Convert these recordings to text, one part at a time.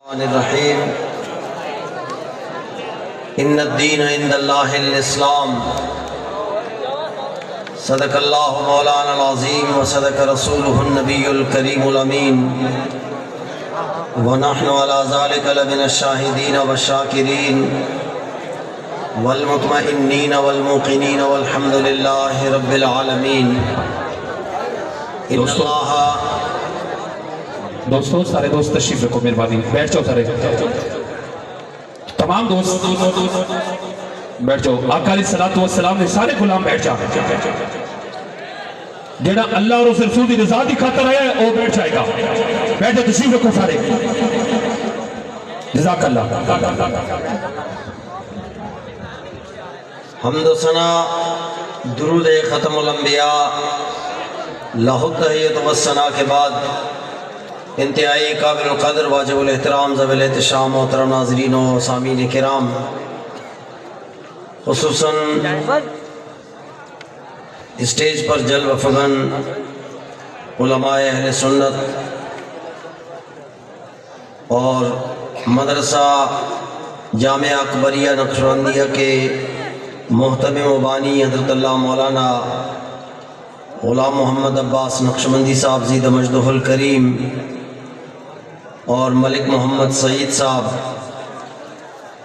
الرحیم ان الدین عند اللہ الاسلام صدق اللہ مولانا العظیم وصدق رسولہ النبی الکریم الامین ونحن علی ذلک لمن الشاہدین والشاکرین والمطمئنین والموقنین والحمد للہ رب العالمین۔ دوستو سارے دوست تشریف رکھو، مہربانی بیٹھ جاؤ، سارے تمام دوست بیٹھ جاؤ۔ آقا علیہ الصلوۃ والسلام نے سارے غلام بیٹھ جا، جڑا اللہ اور اس رسول کی رضا کی خاطر آیا ہے وہ بیٹھ جائے گا۔ بیٹھ جاؤ، تشریف رکھو سارے، جزاک اللہ۔ حمد و ثنا درود ختم الانبیاء لہ التحیۃ والثناء کے بعد انتہائی قابل القدر واجب الاحترام ذوی الاحتشام محترم ناظرین و سامعین کرام، خصوصاً اسٹیج پر جلوہ فگن علماء اہل سنت اور مدرسہ جامعہ اکبریہ نقشبندیہ کے محتمم و بانی حضرت اللہ مولانا غلام محمد عباس نقشبندی صاحب زید مجدہ الکریم اور ملک محمد سعید صاحب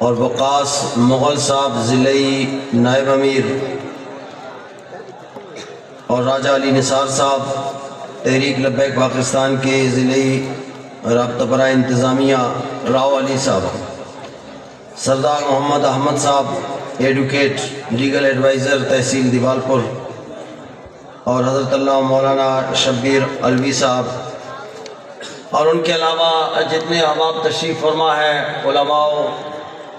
اور وقاص مغل صاحب ضلعی نائب امیر اور راجہ علی نثار صاحب تحریک لبیک پاکستان کے ضلعی رابطہ برائے انتظامیہ راؤ علی صاحب، سردار محمد احمد صاحب ایڈوکیٹ لیگل ایڈوائزر تحصیل دیوالپور، اور حضرت اللہ مولانا شبیر علوی صاحب، اور ان کے علاوہ جتنے احباب تشریف فرما ہے، علماء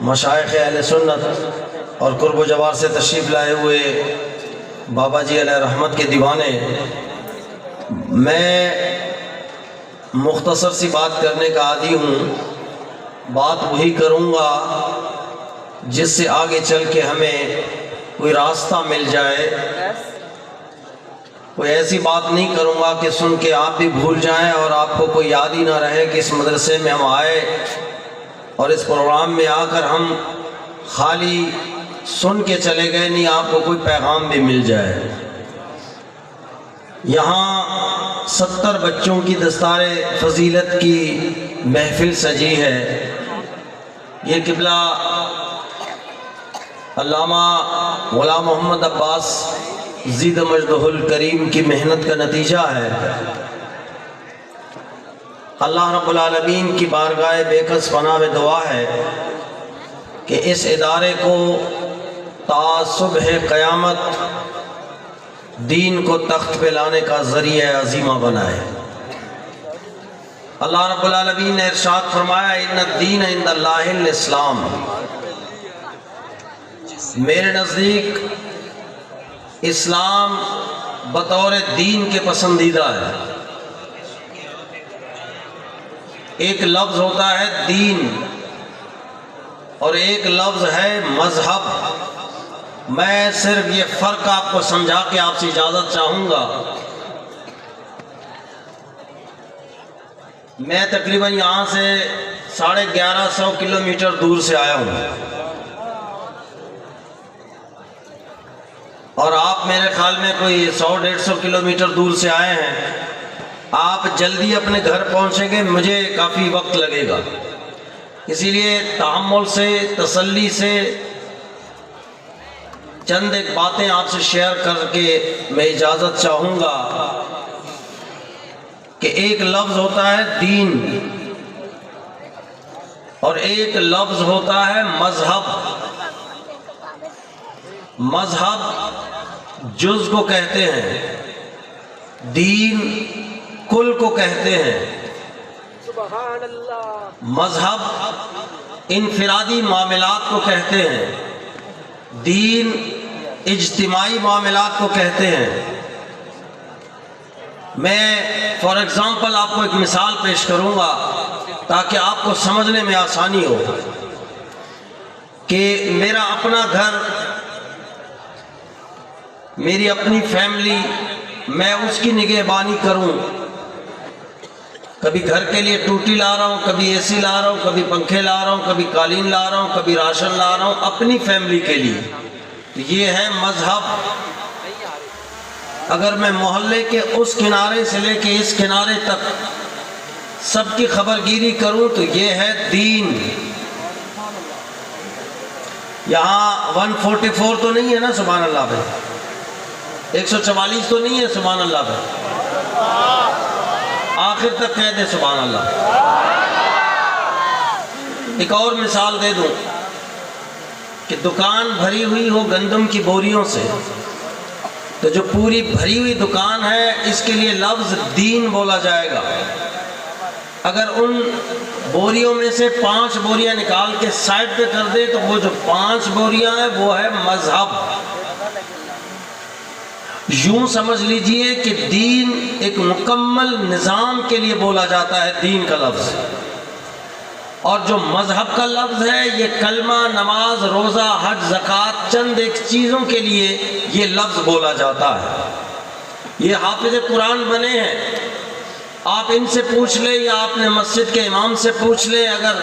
مشائخ اہل سنت اور قرب و جوار سے تشریف لائے ہوئے بابا جی علیہ رحمت کے دیوانے۔ میں مختصر سی بات کرنے کا عادی ہوں، بات وہی کروں گا جس سے آگے چل کے ہمیں کوئی راستہ مل جائے، کوئی ایسی بات نہیں کروں گا کہ سن کے آپ بھی بھول جائیں اور آپ کو کوئی یاد ہی نہ رہے کہ اس مدرسے میں ہم آئے اور اس پروگرام میں آ کر ہم خالی سن کے چلے گئے، نہیں آپ کو کوئی پیغام بھی مل جائے۔ یہاں 70 بچوں کی دستار فضیلت کی محفل سجی ہے۔ یہ قبلہ علامہ غلام محمد عباس زید مجدہ الکریم کی محنت کا نتیجہ ہے۔ اللہ رب العالمین کی بارگاہ بے کس پناہ میں دعا ہے کہ اس ادارے کو تا صبح قیامت دین کو تخت پہ لانے کا ذریعہ عظیمہ بنائے۔ اللہ رب العالمین نے ارشاد فرمایا ان الدین عند اللہ الاسلام، میرے نزدیک اسلام بطور دین کے پسندیدہ ہے۔ ایک لفظ ہوتا ہے دین اور ایک لفظ ہے مذہب۔ میں صرف یہ فرق آپ کو سمجھا کے آپ سے اجازت چاہوں گا۔ میں تقریباً یہاں سے 1150 کلومیٹر دور سے آیا ہوں اور آپ میرے خیال میں کوئی 100-150 کلومیٹر دور سے آئے ہیں۔ آپ جلدی اپنے گھر پہنچیں گے، مجھے کافی وقت لگے گا، اسی لیے تحمل سے تسلی سے چند ایک باتیں آپ سے شیئر کر کے میں اجازت چاہوں گا کہ ایک لفظ ہوتا ہے دین اور ایک لفظ ہوتا ہے مذہب۔ مذہب جز کو کہتے ہیں، دین کل کو کہتے ہیں۔ سبحان اللہ۔ مذہب انفرادی معاملات کو کہتے ہیں، دین اجتماعی معاملات کو کہتے ہیں۔ میں فار ایگزامپل آپ کو ایک مثال پیش کروں گا تاکہ آپ کو سمجھنے میں آسانی ہو کہ میرا اپنا گھر، میری اپنی فیملی، میں اس کی نگہبانی کروں کبھی گھر کے لیے ٹوٹی لا رہا ہوں، کبھی اے سی لا رہا ہوں، کبھی پنکھے لا رہا ہوں، کبھی قالین لا رہا ہوں، کبھی راشن لا رہا ہوں اپنی فیملی کے لیے، تو یہ ہے مذہب۔ اگر میں محلے کے اس کنارے سے لے کے اس کنارے تک سب کی خبر گیری کروں تو یہ ہے دین۔ یہاں 144 تو نہیں ہے نا سبحان اللہ پہ، 144 تو نہیں ہے سبحان اللہ پہ، آخر تک کہہ دے سبحان اللہ۔ ایک اور مثال دے دوں کہ دکان بھری ہوئی ہو گندم کی بوریوں سے، تو جو پوری بھری ہوئی دکان ہے اس کے لیے لفظ دین بولا جائے گا۔ اگر ان بوریوں میں سے 5 بوریاں نکال کے سائڈ پہ کر دے تو وہ جو 5 بوریاں ہیں وہ ہے مذہب۔ یوں سمجھ لیجئے کہ دین ایک مکمل نظام کے لیے بولا جاتا ہے دین کا لفظ، اور جو مذہب کا لفظ ہے یہ کلمہ، نماز، روزہ، حج، زکوٰۃ، چند ایک چیزوں کے لیے یہ لفظ بولا جاتا ہے۔ یہ حافظ قرآن بنے ہیں، آپ ان سے پوچھ لیں یا آپ نے مسجد کے امام سے پوچھ لیں، اگر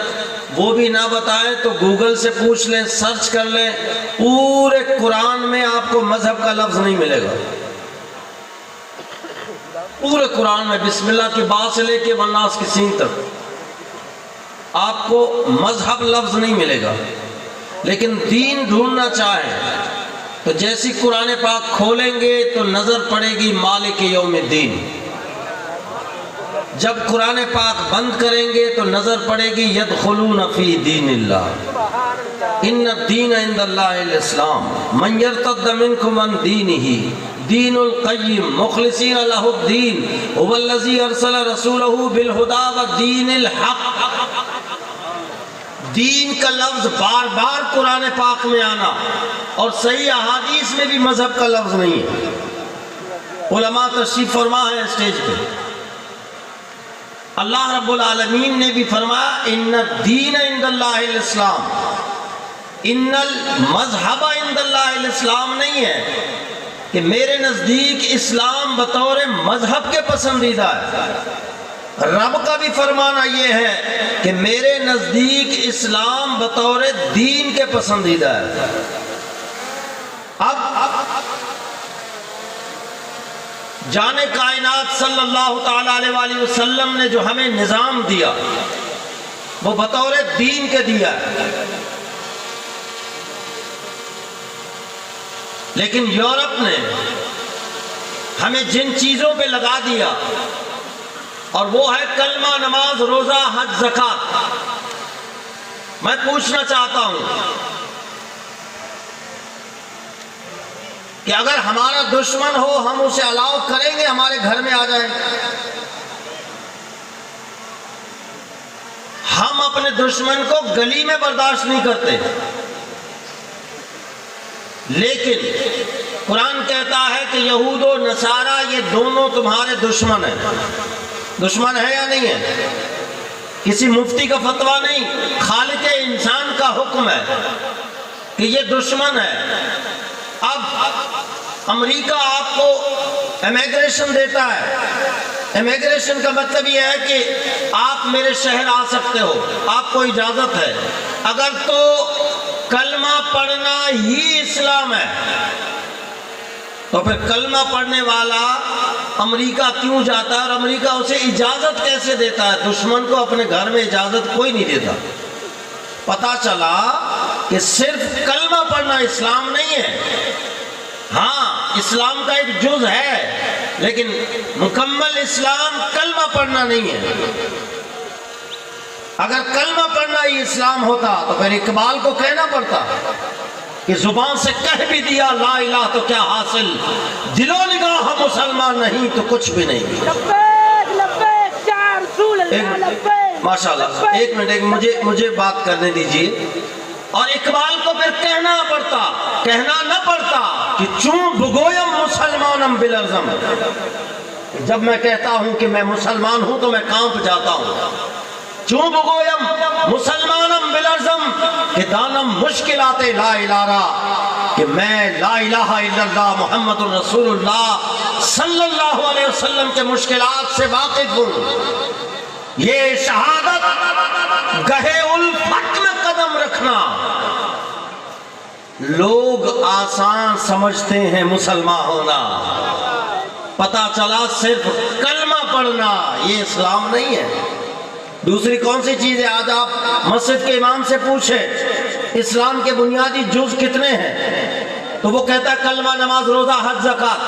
وہ بھی نہ بتائیں تو گوگل سے پوچھ لیں، سرچ کر لیں، پورے قرآن میں آپ کو مذہب کا لفظ نہیں ملے گا۔ پورے قرآن میں بسم اللہ کی با سے لے کے والناس کی سین تک آپ کو مذہب لفظ نہیں ملے گا۔ لیکن دین ڈھونڈنا چاہیں تو جیسی قرآن پاک کھولیں گے تو نظر پڑے گی مالک یوم الدین، جب قرآن پاک بند کریں گے تو نظر پڑے گی یدخلون فی دین اللہ، ان الدین عند اللہ الاسلام، من یرتد منکم عن دینہ دین القیم مخلصین لہ الدین هو الذی ارسل رسولہ بالہدی ودین الحق۔ دین کا لفظ بار بار قرآن پاک میں آنا اور صحیح احادیث میں بھی مذہب کا لفظ نہیں ہے۔ علماء تشریف فرما ہے اسٹیج پہ، اللہ رب العالمین نے بھی فرمایا ان الدین عند اللہ الاسلام، ان المذہب عند اللہ الاسلام نہیں ہے کہ میرے نزدیک اسلام بطور مذہب کے پسندیدہ ہے، رب کا بھی فرمانا یہ ہے کہ میرے نزدیک اسلام بطور دین کے پسندیدہ ہے۔ اب جان کائنات صلی اللہ تعالی علیہ وآلہ وسلم نے جو ہمیں نظام دیا وہ بطور دین کے دیا ہے، لیکن یورپ نے ہمیں جن چیزوں پہ لگا دیا اور وہ ہے کلمہ، نماز، روزہ، حج، زکوٰۃ۔ میں پوچھنا چاہتا ہوں کہ اگر ہمارا دشمن ہو ہم اسے الاؤ کریں گے ہمارے گھر میں آ جائے؟ ہم اپنے دشمن کو گلی میں برداشت نہیں کرتے، لیکن قرآن کہتا ہے کہ یہود و نصارہ یہ دونوں تمہارے دشمن ہیں۔ دشمن ہے یا نہیں ہے؟ کسی مفتی کا فتویٰ نہیں، خالق انسان کا حکم ہے کہ یہ دشمن ہے۔ اب امریکہ آپ کو امیگریشن دیتا ہے، امیگریشن کا مطلب یہ ہے کہ آپ میرے شہر آ سکتے ہو، آپ کو اجازت ہے۔ اگر تو کلمہ پڑھنا ہی اسلام ہے تو پھر کلمہ پڑھنے والا امریکہ کیوں جاتا ہے اور امریکہ اسے اجازت کیسے دیتا ہے؟ دشمن کو اپنے گھر میں اجازت کوئی نہیں دیتا۔ پتہ چلا کہ صرف کلمہ پڑھنا اسلام نہیں ہے، ہاں اسلام کا ایک جز ہے لیکن مکمل اسلام کلمہ پڑھنا نہیں ہے۔ اگر کلمہ پڑھنا ہی اسلام ہوتا تو پھر اقبال کو کہنا پڑتا کہ زبان سے کہہ بھی دیا لا الہ تو کیا حاصل، دل و نگاہ مسلمان نہیں تو کچھ بھی نہیں۔ لبیک لبیک یا رسول اللہ لبیک۔ ماشاءاللہ ایک منٹ مجھے بات کرنے دیجئے۔ اور اقبال کو پھر کہنا نہ پڑتا کہ چون بگویم مسلمانم بلرزم، جب میں کہتا ہوں کہ میں مسلمان ہوں تو میں کانپ جاتا ہوں۔ چون بگویم مسلمانم بلرزم کہ دانم مشکلات لا الہ، کہ میں لا الہ الا اللہ محمد الرسول اللہ صلی اللہ علیہ وسلم کے مشکلات سے واقف ہوں۔ یہ شہادت گہے الفت میں قدم رکھنا لوگ آسان سمجھتے ہیں مسلمان ہونا، پتہ چلا صرف کلمہ پڑھنا یہ اسلام نہیں ہے۔ دوسری کون سی چیز ہے؟ آج آپ مسجد کے امام سے پوچھیں اسلام کے بنیادی جز کتنے ہیں تو وہ کہتا ہے کلمہ، نماز، روزہ، حج، زکوٰۃ۔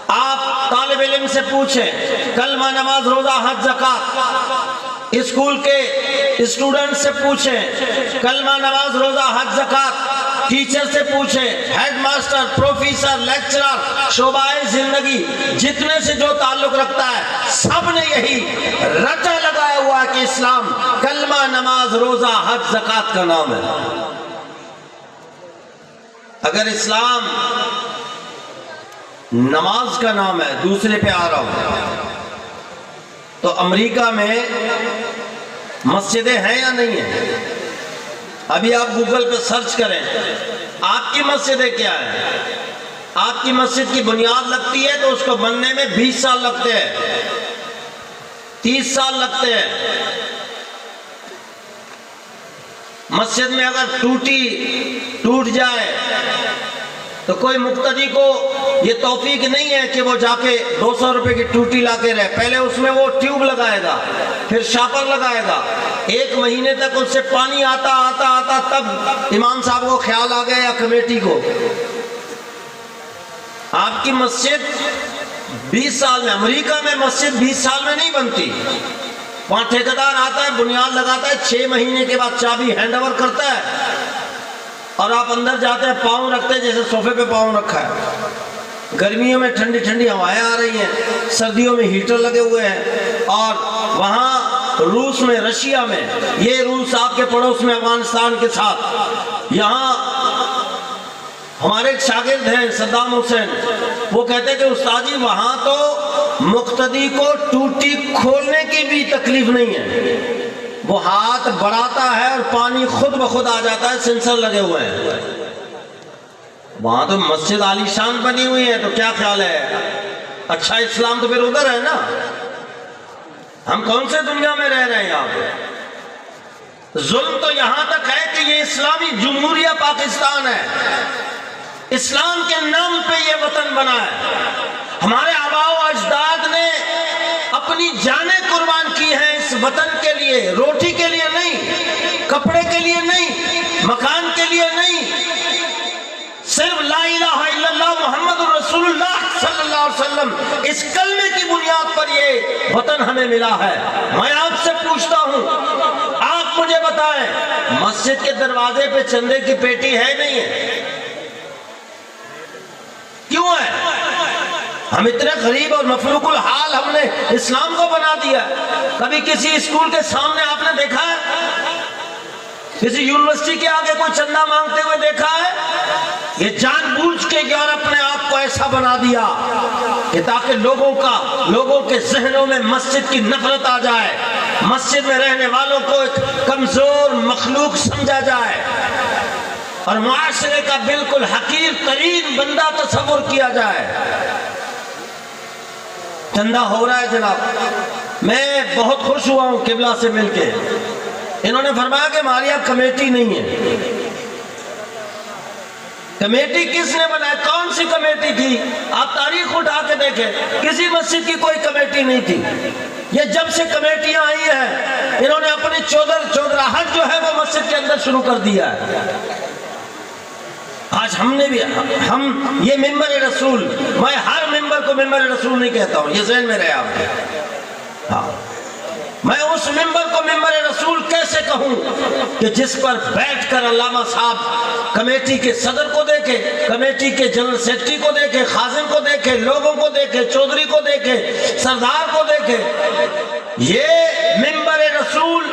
آپ طالب علم سے پوچھیں کلمہ، نماز، روزہ، حج، زکوٰۃ۔ اسکول کے اسٹوڈنٹ سے پوچھیں کلمہ، نماز، روزہ، حج، زکوٰۃ۔ ٹیچر سے پوچھیں، ہیڈ ماسٹر، پروفیسر، لیکچرر، شعبہ زندگی جتنے سے جو تعلق رکھتا ہے سب نے یہی رٹا لگایا ہوا ہے کہ اسلام کلمہ، نماز، روزہ، حج، زکوٰۃ کا نام ہے۔ اگر اسلام نماز کا نام ہے، دوسرے پہ آ رہا ہوں، تو امریکہ میں مسجدیں ہیں یا نہیں ہیں؟ ابھی آپ گوگل پہ سرچ کریں آپ کی مسجدیں کیا ہیں۔ آپ کی مسجد کی بنیاد لگتی ہے تو اس کو بننے میں 20 سال لگتے ہیں، 30 سال لگتے ہیں۔ مسجد میں اگر ٹوٹ جائے تو کوئی مقتدی کو یہ توفیق نہیں ہے کہ وہ جا کے 200 روپے کی ٹوٹی لا کے رہے، پہلے اس میں وہ ٹیوب لگائے گا، پھر شاپر لگائے گا، 1 مہینے تک اس سے پانی آتا تب امام صاحب کو خیال آ گیا یا کمیٹی کو۔ آپ کی مسجد 20 سال میں، امریکہ میں مسجد 20 سال میں نہیں بنتی، وہاں ٹھیکیدار آتا ہے، بنیاد لگاتا ہے، 6 مہینے کے بعد چابی ہینڈ اوور کرتا ہے اور آپ اندر جاتے ہیں، پاؤں رکھتے ہیں جیسے صوفے پہ پاؤں رکھا ہے۔ گرمیوں میں ٹھنڈی ٹھنڈی ہوائیں آ رہی ہیں، سردیوں میں ہیٹر لگے ہوئے ہیں، اور وہاں روس میں، رشیا میں، یہ روس آپ کے پڑوس میں افغانستان کے ساتھ، یہاں ہمارے ایک شاگرد ہیں صدام حسین، وہ کہتے ہیں کہ استاد جی وہاں تو مقتدی کو ٹوٹی کھولنے کی بھی تکلیف نہیں ہے، وہ ہاتھ بڑھاتا ہے اور پانی خود بخود آ جاتا ہے، سینسر لگے ہوئے ہیں۔ وہاں تو مسجد عالی شان بنی ہوئی ہے، تو کیا خیال ہے؟ اچھا اسلام تو پھر ادھر ہے نا، ہم کون سے دنیا میں رہ رہے ہیں یہاں پہ؟ ظلم تو یہاں تک ہے کہ یہ اسلامی جمہوریہ پاکستان ہے، اسلام کے نام پہ یہ وطن بنا ہے، ہمارے آباء و اجداد نے اپنی جانیں قربان کی ہیں اس وطن کے لیے، روٹی کے لیے نہیں، کپڑے کے لیے نہیں، مکان کے لیے نہیں، صرف لا الہ الا اللہ محمد رسول اللہ صلی اللہ علیہ وسلم اس کلمے کی بنیاد پر یہ وطن ہمیں ملا ہے۔ میں آپ سے پوچھتا ہوں، آپ مجھے بتائیں مسجد کے دروازے پہ چندے کی پیٹی ہے نہیں ہے؟ کیوں ہے؟ ہم اتنے غریب اور مفلوق الحال ہم نے اسلام کو بنا دیا۔ کبھی کسی اسکول کے سامنے آپ نے دیکھا ہے؟ کسی یونیورسٹی کے آگے کوئی چندہ مانگتے ہوئے دیکھا ہے؟ یہ جان بوجھ کے یار اپنے آپ کو ایسا بنا دیا کہ تاکہ لوگوں کے ذہنوں میں مسجد کی نفرت آ جائے، مسجد میں رہنے والوں کو ایک کمزور مخلوق سمجھا جائے اور معاشرے کا بالکل حقیر ترین بندہ تصور کیا جائے۔ چندہ ہو رہا ہے جناب، میں بہت خوش ہوا ہوں قبلہ سے مل کے، انہوں نے فرمایا کہ ہماری اب کمیٹی نہیں ہے۔ کمیٹی کس نے بنایا؟ کون سی کمیٹی تھی؟ آپ تاریخ اٹھا کے دیکھیں، کسی مسجد کی کوئی کمیٹی نہیں تھی۔ یہ جب سے کمیٹیاں آئی ہیں انہوں نے اپنی چودراہٹ جو ہے وہ مسجد کے اندر شروع کر دیا ہے۔ آج ہم نے بھی یہ ممبر رسول، میں ہر ممبر کو ممبر رسول نہیں کہتا ہوں، یہ ذہن میں رہے آپ۔ ہاں، میں اس ممبر کو ممبر رسول کیسے کہوں کہ جس پر بیٹھ کر علامہ صاحب کمیٹی کے صدر کو دیکھے، کمیٹی کے جنرل سیکرٹری کو دیکھے، خازن کو دیکھے، لوگوں کو دیکھے، چودھری کو دیکھے، سردار کو دیکھے۔ یہ ممبر رسول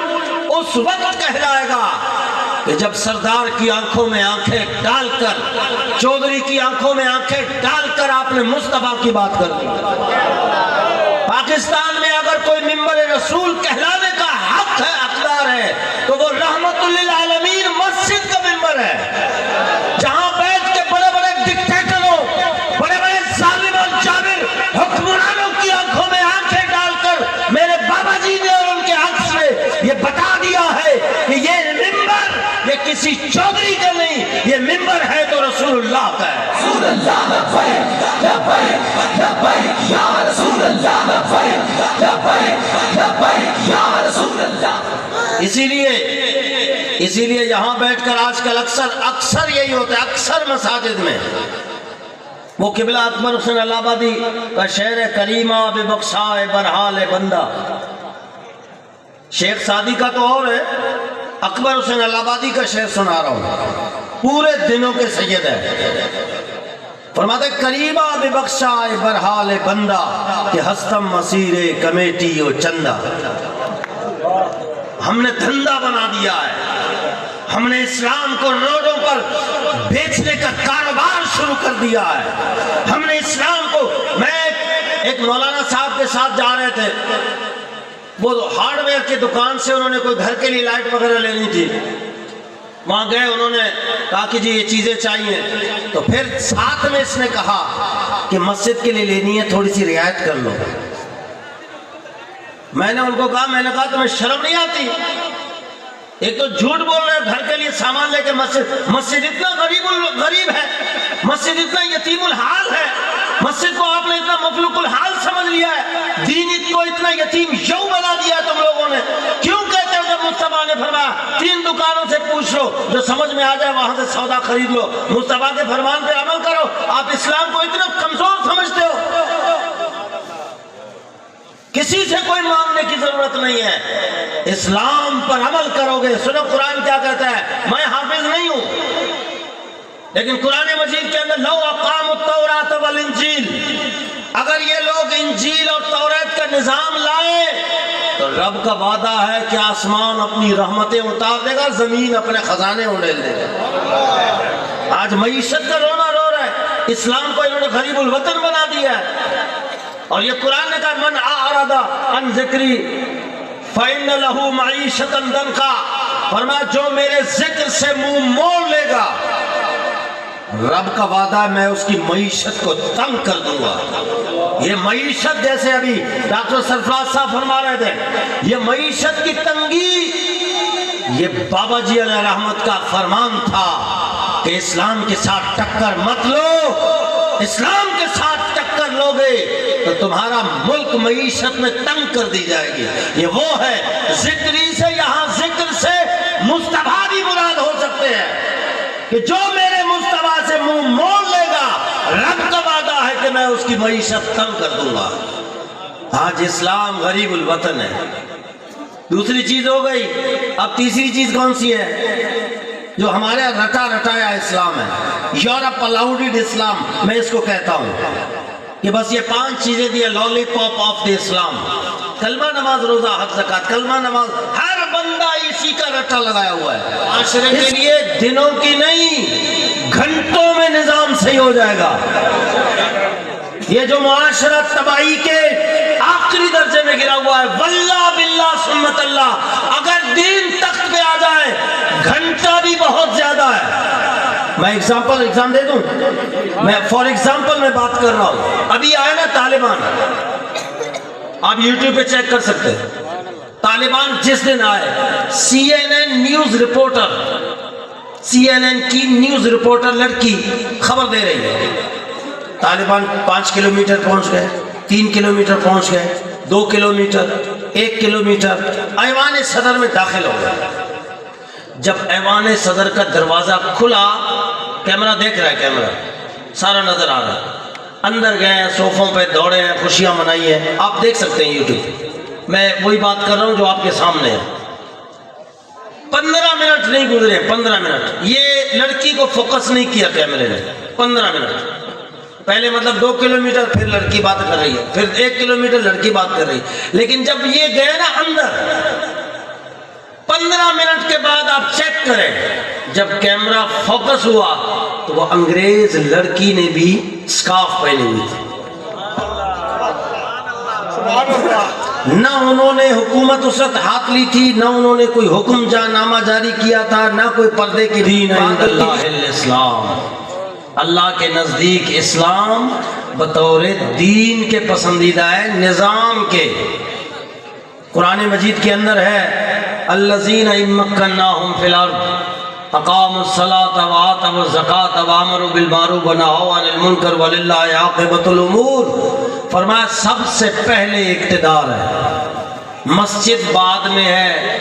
اس وقت کہلائے گا کہ جب سردار کی آنکھوں میں آنکھیں ڈال کر، چودھری کی آنکھوں میں آنکھیں ڈال کر آپ نے مصطفیٰ کی بات کر دی۔ پاکستان میں اگر کوئی ممبر رسول کہلانے کا حق ہے، حقدار ہے، تو وہ رحمت للعالمین مسجد کا ممبر ہے، جہاں بیٹھ کے بڑے بڑے ڈکٹیٹروں، بڑے بڑے ظالم اور جابر حکمرانوں کی آنکھوں میں آنکھیں ڈال کر میرے بابا جی نے کسی چودھری کا نہیں، یہ منبر ہے تو رسول اللہ کا ہے۔ اسی لیے یہاں بیٹھ کر آج کل اکثر یہی ہوتا ہے، اکثر مساجد میں وہ قبلہ اکبر حسین الہ آبادی کا شعر ہے، کریمہ بے بخشائے برحال بندہ۔ شیخ سعدی کا تو اور ہے، اکبر حسین الہ آبادی کا شعر سنا رہا ہوں، پورے دنوں کے سید ہے۔ فرماتے کریمہ بے بخشائے برحال بندہ کہ ہستم مسیر کمیٹی و چندہ۔ ہم نے دھندا بنا دیا ہے، ہم نے اسلام کو روڈوں پر بیچنے کا کاروبار شروع کر دیا ہے، ہم نے اسلام کو، میں ایک مولانا صاحب کے ساتھ جا رہے تھے، وہ ہارڈ ویئر کی دکان سے انہوں نے کوئی گھر کے لیے لائٹ وغیرہ لینی تھی، وہاں گئے، انہوں نے کہا کہ جی یہ چیزیں چاہیے، تو پھر ساتھ میں اس نے کہا کہ مسجد کے لیے لینی ہے، تھوڑی سی رعایت کر لو۔ میں نے ان کو کہا، میں نے کہا تمہیں شرم نہیں آتی؟ ایک تو جھوٹ بول رہے گھر کے لیے سامان لے کے مسجد اتنا غریب ہے، مسجد اتنا یتیم الحال ہے، مسجد کو آپ نے اتنا مفلوق الحال سمجھ لیا ہے، دین کو اتنا یتیم یوں بنا دیا ہے تم لوگوں نے۔ کیوں کہتے ہو جب مصطفیٰ نے فرمایا 3 دکانوں سے پوچھ لو، جو سمجھ میں آ جائے وہاں سے سودا خرید لو، مصطفیٰ کے فرمان پہ عمل کرو، آپ اسلام کو اتنا کمزور سمجھتے ہو؟ کسی سے کوئی مانگنے کی ضرورت نہیں ہے، اسلام پر عمل کرو گے۔ سنو قرآن کیا کہتا ہے، میں حافظ نہیں ہوں لیکن قرآن مجید کے اندر لو اقاموا التوراۃ والانجیل، اگر یہ لوگ انجیل اور توریت کا نظام لائے تو رب کا وعدہ ہے کہ آسمان اپنی رحمتیں اتار دے گا، زمین اپنے خزانے اڑیل دے گا۔ آج معیشت کا رونا رو رہا ہے، اسلام کو انہوں نے غریب الوطن بنا دیا ہے، اور یہ قرآن نے کہا من اعرض عن ذکری فإن له معیشۃ ضنکا، فرمایا جو میرے ذکر سے منہ موڑ لے گا، رب کا وعدہ میں اس کی معیشت کو تنگ کر دوں گا۔ یہ معیشت، جیسے ابھی ڈاکٹر سرفراز صاحب فرما رہے تھے، یہ معیشت کی تنگی یہ بابا جی علیہ رحمت کا فرمان تھا کہ اسلام کے ساتھ ٹکر مت لو، اسلام کے ساتھ ٹکر لوگے تو تمہارا ملک معیشت میں تنگ کر دی جائے گی۔ یہ وہ ہے، ذکری سے یہاں ذکر سے مصطفیٰ بھی مراد ہو سکتے ہیں کہ جو میرے مصطفیٰ سے منہ موڑ لے گا، رب کا وعدہ ہے کہ میں اس کی معیشت تنگ کر دوں گا۔ آج اسلام غریب الوطن ہے۔ دوسری چیز ہو گئی، اب تیسری چیز کون سی ہے؟ جو ہمارے رٹا رٹایا اسلام ہے، یورپ الاؤڈڈ اسلام، میں اس کو کہتا ہوں کہ بس یہ 5 چیزیں دی لالی پاپ آف دی اسلام، کلمہ نماز روزہ حج زکات، کلمہ نماز، ہر بندہ اسی کا رٹا لگایا ہوا ہے۔ معاشرے کے لیے دنوں کی نہیں، گھنٹوں میں نظام صحیح ہو جائے گا۔ یہ جو معاشرہ تباہی کے آخری درجے میں گرا ہوا ہے، واللہ باللہ سمت اللہ، اگر دین تخت پہ آ جائے گھنٹہ بھی بہت زیادہ ہے۔ میں ایگزام دے دوں، میں فار ایگزامپل میں بات کر رہا ہوں، ابھی آئے نا طالبان، آپ یوٹیوب پہ چیک کر سکتے ہیں، طالبان جس دن آئے، سی این این نیوز رپورٹر، سی این این کی نیوز رپورٹر لڑکی خبر دے رہی ہے، طالبان 5 کلومیٹر پہنچ گئے، 3 کلومیٹر پہنچ گئے، 2 کلومیٹر، 1 کلومیٹر، ایوان صدر میں داخل ہو گئے۔ جب ایوان صدر کا دروازہ کھلا، کیمرہ دیکھ رہا ہے، کیمرہ سارا نظر آ رہا ہے، اندر گئے ہیں، صوفوں پہ دوڑے ہیں، خوشیاں منائی ہیں، آپ دیکھ سکتے ہیں یوٹیوب، میں وہی بات کر رہا ہوں جو آپ کے سامنے ہے۔ 15 منٹ نہیں گزرے، 15 منٹ، یہ لڑکی کو فوکس نہیں کیا کیمرے نے، 15 منٹ، پہلے مطلب 2 کلومیٹر پھر لڑکی بات کر رہی ہے، پھر 1 کلومیٹر لڑکی بات کر رہی ہے، لیکن جب یہ گئے نا اندر، 15 منٹ کے بعد آپ چیک کریں، جب کیمرہ فوکس ہوا تو وہ انگریز لڑکی نے بھی سکارف پہنی ہوئی تھی۔ نہ انہوں نے حکومت اس وقت ہاتھ لی تھی، نہ انہوں نے کوئی حکم نامہ جاری کیا تھا، نہ کوئی پردے کی دین عند اللہ الاسلام، اللہ کے نزدیک اسلام بطور دین کے پسندیدہ ہے، نظام کے۔ قرآن مجید کے اندر ہے الذین ان مکناہم فی الارض، اقاموا الصلاة وآتوا الزکاة وامروا بالمعروف ونہوا عن المنکر وللہ عاقبۃ الامور. فرمایا سب سے پہلے اقتدار ہے، مسجد بعد میں ہے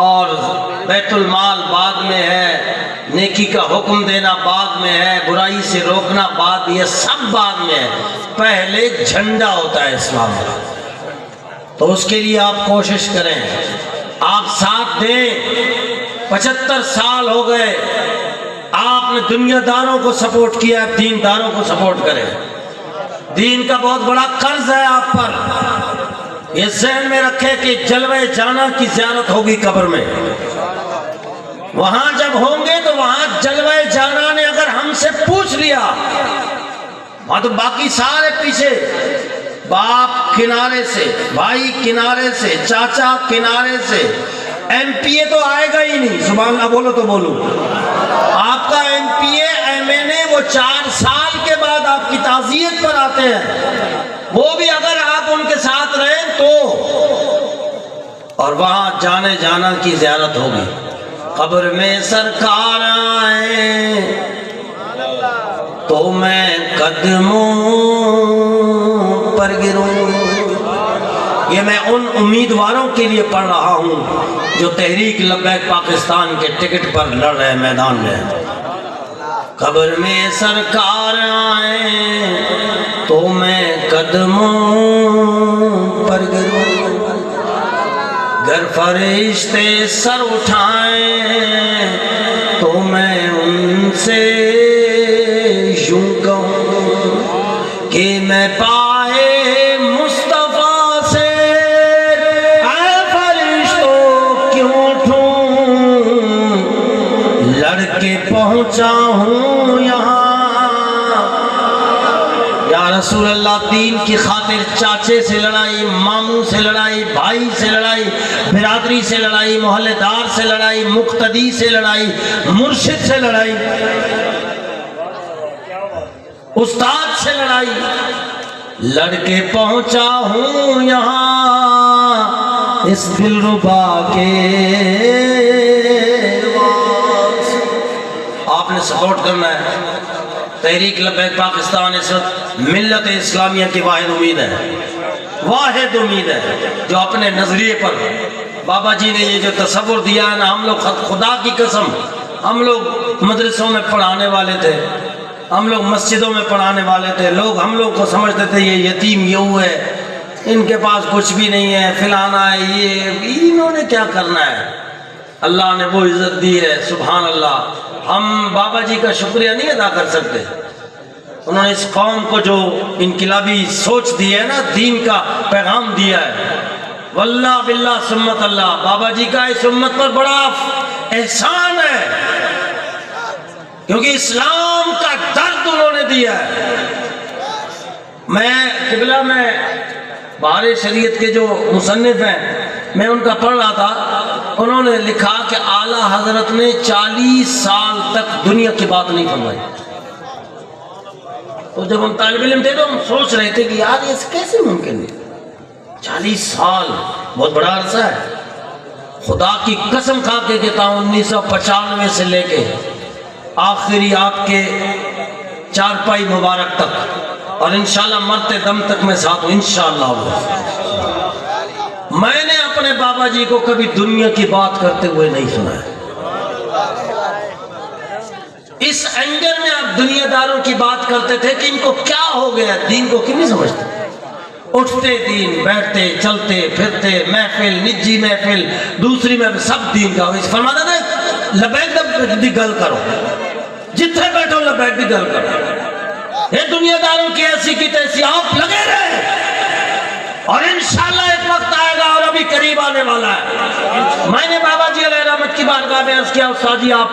اور بیت المال بعد میں ہے، نیکی کا حکم دینا بعد میں ہے، برائی سے روکنا بعد، یہ سب بعد میں ہے. پہلے جھنڈا ہوتا ہے اسلام کا. تو اس کے لیے آپ کوشش کریں، آپ ساتھ دیں. 75 سال ہو گئے آپ نے دنیا داروں کو سپورٹ کیا، اب دین داروں کو سپورٹ کریں. دین کا بہت بڑا قرض ہے آپ پر. یہ ذہن میں رکھے کہ جلوہ جانا کی زیارت ہوگی قبر میں. وہاں جب ہوں گے تو وہاں جلوہ جانا نے اگر ہم سے پوچھ لیا، وہاں تو باقی سارے پیچھے، باپ کنارے سے، بھائی کنارے سے، چاچا کنارے سے، ایم پی اے تو آئے گا ہی نہیں. سبحان اللہ بولو تو بولو. آپ کا M P A M N A وہ 4 سال کے بعد آپ کی تعزیت پر آتے ہیں، وہ بھی اگر آپ ان کے ساتھ رہیں تو. اور وہاں جانے جانا کی زیارت ہوگی. قبر میں سرکار آئے تو میں قدموں پر گروں. یہ میں ان امیدواروں کے لیے پڑھ رہا ہوں جو تحریک لبیک پاکستان کے ٹکٹ پر لڑ رہے میدان میں. قبر میں سرکار آئے تو میں قدموں پر گروں. گر فرشتے سر اٹھائیں تو میں ان سے یوں کہوں کہ میں پائے مصطفیٰ سے اے فرشتوں کیوں اٹھوں، لڑ کے پہنچا ہوں یہاں. یا رسول اللہ دین کی خاطر چاچے سے لڑائی، ماموں سے لڑائی، بھائی سے لڑائی، برادری سے لڑائی، محلے دار سے لڑائی، مقتدی سے لڑائی، مرشد سے لڑائی، استاد سے لڑائی. لڑ کے پہنچا ہوں یہاں اس دلربا کے. آپ نے سپورٹ کرنا ہے. تحریک لبیک پاکستان اس وقت ملت اسلامیہ کی واحد امید ہے، واحد امید ہے جو اپنے نظریے پر بابا جی نے یہ جو تصور دیا ہے نا. ہم لوگ خدا کی قسم، ہم لوگ مدرسوں میں پڑھانے والے تھے، ہم لوگ مسجدوں میں پڑھانے والے تھے. لوگ ہم لوگ کو سمجھتے تھے یہ یتیم یوں ہے، ان کے پاس کچھ بھی نہیں ہے، فلانا ہے، یہ انہوں نے کیا کرنا ہے. اللہ نے وہ عزت دی ہے. سبحان اللہ. ہم بابا جی کا شکریہ نہیں ادا کر سکتے. انہوں نے اس قوم کو جو انقلابی سوچ دی ہے نا، دین کا پیغام دیا ہے. واللہ باللہ سمت اللہ، بابا جی کا اس امت پر بڑا احسان ہے، کیونکہ اسلام کا درد انہوں نے دیا ہے. میں قبلہ میں بہار شریعت کے جو مصنف ہیں میں ان کا پڑھ رہا تھا. انہوں نے لکھا کہ اعلیٰ حضرت نے 40 سال تک دنیا کی بات نہیں فرمائی. تو جب ہم طالب علم تھے تو ہم سوچ رہے تھے کہ یار یہ کیسے ممکن ہے. 40 سال بہت بڑا عرصہ ہے. خدا کی قسم کھا کے کہتا ہوں 1995 سے لے کے آخری آپ کے چارپائی مبارک تک، اور انشاءاللہ مرتے دم تک میں ساتھ ہوں انشاءاللہ. میں نے اپنے بابا جی کو کبھی دنیا کی بات کرتے ہوئے نہیں سنا ہے. اس اینگل میں آپ دنیا داروں کی بات کرتے تھے کہ ان کو کیا ہو گیا، دین کو کیوں نہیں سمجھتے. اٹھتے دین، بیٹھتے چلتے پھرتے، محفل نجی محفل دوسری محفل سب دین کا. فرماتا تھا لبیک دی گل کرو، جتنے بیٹھو لبیک دی گل کرو. یہ دنیا داروں کی ایسی کی تیسی آپ لگے رہے، اور انشاءاللہ ایک وقت آئے گا اور ابھی قریب آنے والا ہے. میں نے بابا جی علیہ رحمت کی بارگاہ میں عرض کیا، استاد جی آپ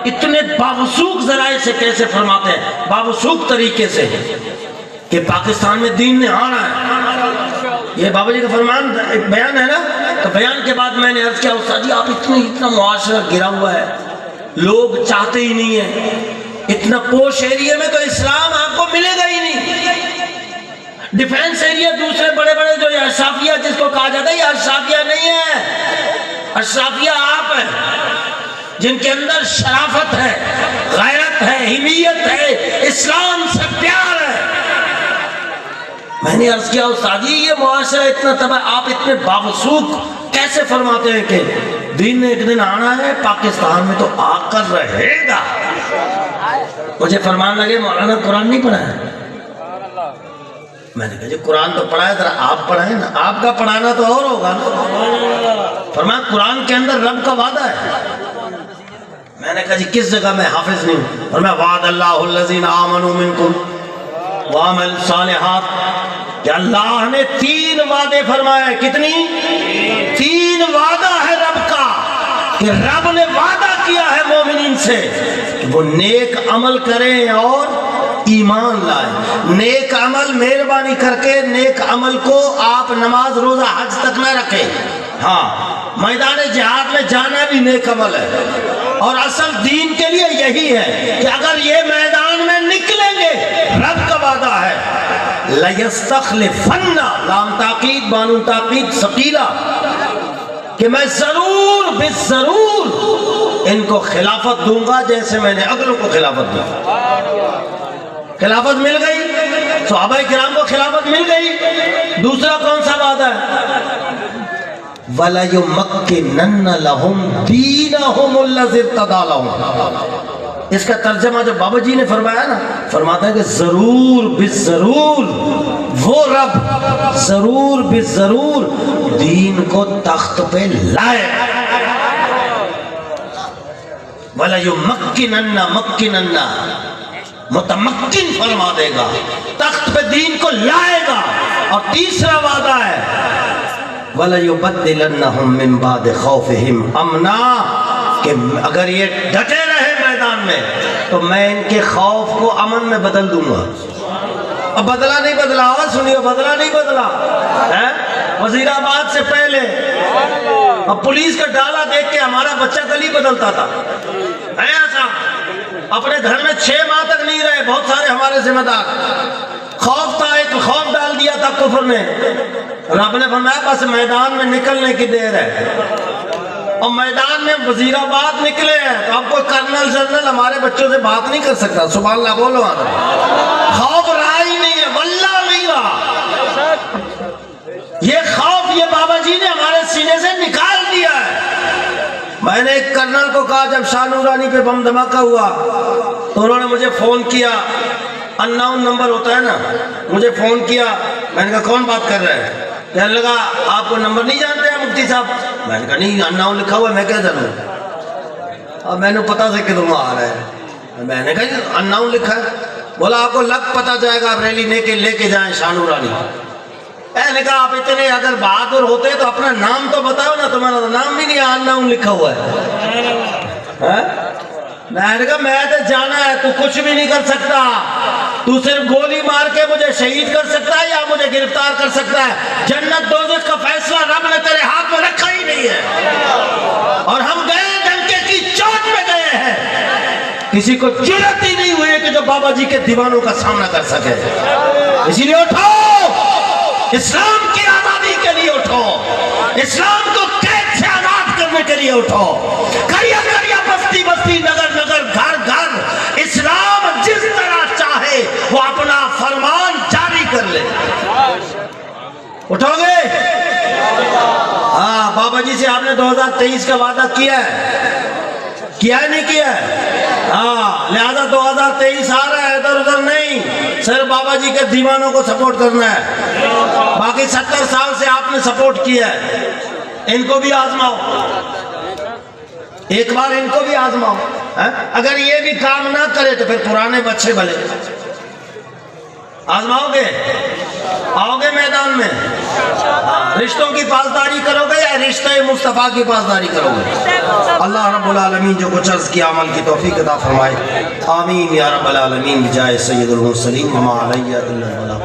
اتنے باوثوق ذرائع سے کیسے فرماتے ہیں، باوثوق طریقے سے، کہ پاکستان میں دین نے آنا ہے. یہ بابا جی کا فرمان بیان ہے نا. تو بیان کے بعد میں نے عرض کیا، استاد جی آپ اتنا معاشرہ گرا ہوا ہے، لوگ چاہتے ہی نہیں ہیں، اتنا پوش ایریا میں تو اسلام آپ کو ملے گا ہی نہیں. ڈیفینس ایریا دوسرے بڑے بڑے جو اشرافیہ جس کو کہا جاتا ہے، یہ اشرافیہ نہیں ہے، اشرافیہ آپ ہیں جن کے اندر شرافت ہے، غیرت ہے، حمیت ہے، اسلام سے پیار ہے۔ میں نے عرض کیا استاد جی یہ معاشرہ اتنا تباہ، آپ اتنے باوسوک کیسے فرماتے ہیں کہ دین نے ایک دن آنا ہے، پاکستان میں تو آ کر رہے گا۔ مجھے فرمان لگے مولانا قرآن نہیں پڑھا ہے؟ میں نے کہا جی قرآن تو پڑھا ہے، ذرا آپ پڑھائیں نا، آپ کا پڑھانا تو اور ہوگا نا۔ فرمایا قرآن کے اندر رب کا وعدہ ہے۔ میں نے کہا جی کس جگہ؟ میں حافظ نہیں ہوں۔ فرمایا وعد اللہ الذین آمنوا منکم وعملوا الصالحات، کہ اللہ نے 3 وعدے فرمائے۔ کتنی؟ 3 وعدہ ہے رب کا، کہ رب نے وعدہ کیا ہے مومنین سے کہ وہ نیک عمل کریں اور ایمان لائیں۔ نیک عمل مہربانی کر کے نیک عمل کو آپ نماز روزہ حج تک نہ رکھیں، ہاں میدان جہاد میں جانا بھی نیک عمل ہے، اور اصل دین کے لیے یہی ہے کہ اگر یہ میدان میں نکلیں گے رب کا وعدہ ہے لَيَسْتَخْلِفَنَّ، لام تاکید بانو تاکید ثقیلہ، کہ میں ضرور بالضرور ان کو خلافت دوں گا جیسے میں نے اگلوں کو خلافت دی۔ خلافت مل گئی، صحابہ کرام کو خلافت مل گئی۔ دوسرا کون سا وعدہ ہے؟ وَلَيُمَكِّنَنَّ لَهُمْ دِينَهُمُ الَّذِي ارْتَضَىٰ لَهُمْ۔ اس کا ترجمہ جو بابا جی نے فرمایا نا، فرماتا ہے کہ ضرور بالضرور وہ رب ضرور بالضرور دین کو تخت پہ لائے۔ وَلَيُمَكِّنَنَّ مَكِّنَنَّ، متمکن فرما دے گا، تخت پہ دین کو لائے گا۔ اور تیسرا وعدہ ہے وَلَيُبَدِّلَنَّهُم مِّن بَعْدِ خَوْفِهِمْ أَمْنًا، کہ اگر یہ ڈٹے رہے میدان میں تو میں ان کے خوف کو امن میں بدل دوں گا۔ اب بدلا نہیں بدلا، اور سنیو بدلا نہیں بدلا۔ وزیر آباد سے پہلے اب پولیس کا ڈالا دیکھ کے ہمارا بچہ گلی بدلتا تھا، ہے ایسا؟ اپنے گھر میں 6 ماہ تک نہیں رہے بہت سارے ہمارے ذمہ دار۔ خوف تھا، ایک خوف ڈال دیا تھا کفر نے۔ رب نے فرمایا بس میدان میں نکلنے کی دیر ہے، اور میدان میں وزیر آباد نکلے ہیں تو اب کوئی کرنل جنرل ہمارے بچوں سے بات نہیں کر سکتا۔ سبحان اللہ بولو آدھا۔ خوف رہا ہی نہیں ہے، واللہ نہیں رہا۔ یہ خوف یہ بابا جی نے ہمارے سینے سے نکال دیا ہے۔ میں نے ایک کرنل کو کہا جب شاہ نورانی پہ بم دھماکہ ہوا تو انہوں نے مجھے فون کیا، ان نون نمبر ہوتا ہے نا، مجھے فون کیا۔ میں نے کہا کون بات کر رہے ہیں؟ کہنے لگا آپ کو نمبر نہیں جانتے ہیں مفتی صاحب؟ میں نے کہا نہیں، ان نون لکھا ہوا ہے، میں کیا جانوں؟ اب میں نے پتا سے کہ تم آ رہے ہیں۔ میں نے کہا ان نون لکھا ہے۔ بولا آپ کو لگ پتا جائے گا، آپ ریلی لے کے جائیں شاہ نورانی۔ میں نے کہا آپ اتنے اگر بہادر ہوتے تو اپنا نام تو بتاؤ نا، تمہارا تو نام بھی نہیں ہے، ان نون لکھا ہوا ہے۔ میں نے کہا میں تو جانا ہے، تو کچھ بھی نہیں کر سکتا، تو صرف گولی مار کے مجھے شہید کر سکتا ہے یا مجھے گرفتار کر سکتا ہے۔ جنت دوزخ کا فیصلہ رب نے تیرے ہاتھ میں رکھا ہی نہیں ہے۔ اور ہم گئے ڈنکے کی چوٹ پہ گئے ہیں، کسی کو جرأت ہی نہیں ہوئی کہ جو بابا جی کے دیوانوں کا سامنا کر سکے۔ اسی لیے اٹھو، اسلام کی آزادی کے لیے اٹھو، اسلام کو قید سے آزاد کرنے کے لیے اٹھو۔ کریا کریا، بستی بستی، نگر نگر، گھر گھر، اسلام جس طرح چاہے وہ اپنا فرمان جاری کر لے۔ اٹھو گے؟ ہاں، بابا جی سے آپ نے 2023 کا وعدہ کیا ہے، کیا ہے نہیں کیا ہے؟ ہاں، لہذا 2023 آ رہا ہے، ادھر ادھر نہیں، صرف بابا جی کے دیوانوں کو سپورٹ کرنا ہے۔ باقی 70 سال سے آپ نے سپورٹ کیا ہے، ان کو بھی آزماؤ، ایک بار ان کو بھی آزماؤ۔ اگر یہ بھی کام نہ کرے تو پھر پرانے بچے بھلے آزماؤ گے، آؤ گے میدان میں؟ رشتوں کی پاسداری کرو گے یا رشتہ مصطفیٰ کی پاسداری کرو گے؟ اللہ رب العالمین جو کچھ عرض کیا عمل کی توفیق عطا فرمائے، آمین یا رب العالمین، بجائے سید المرسلین وما علیہ الا البلاغ۔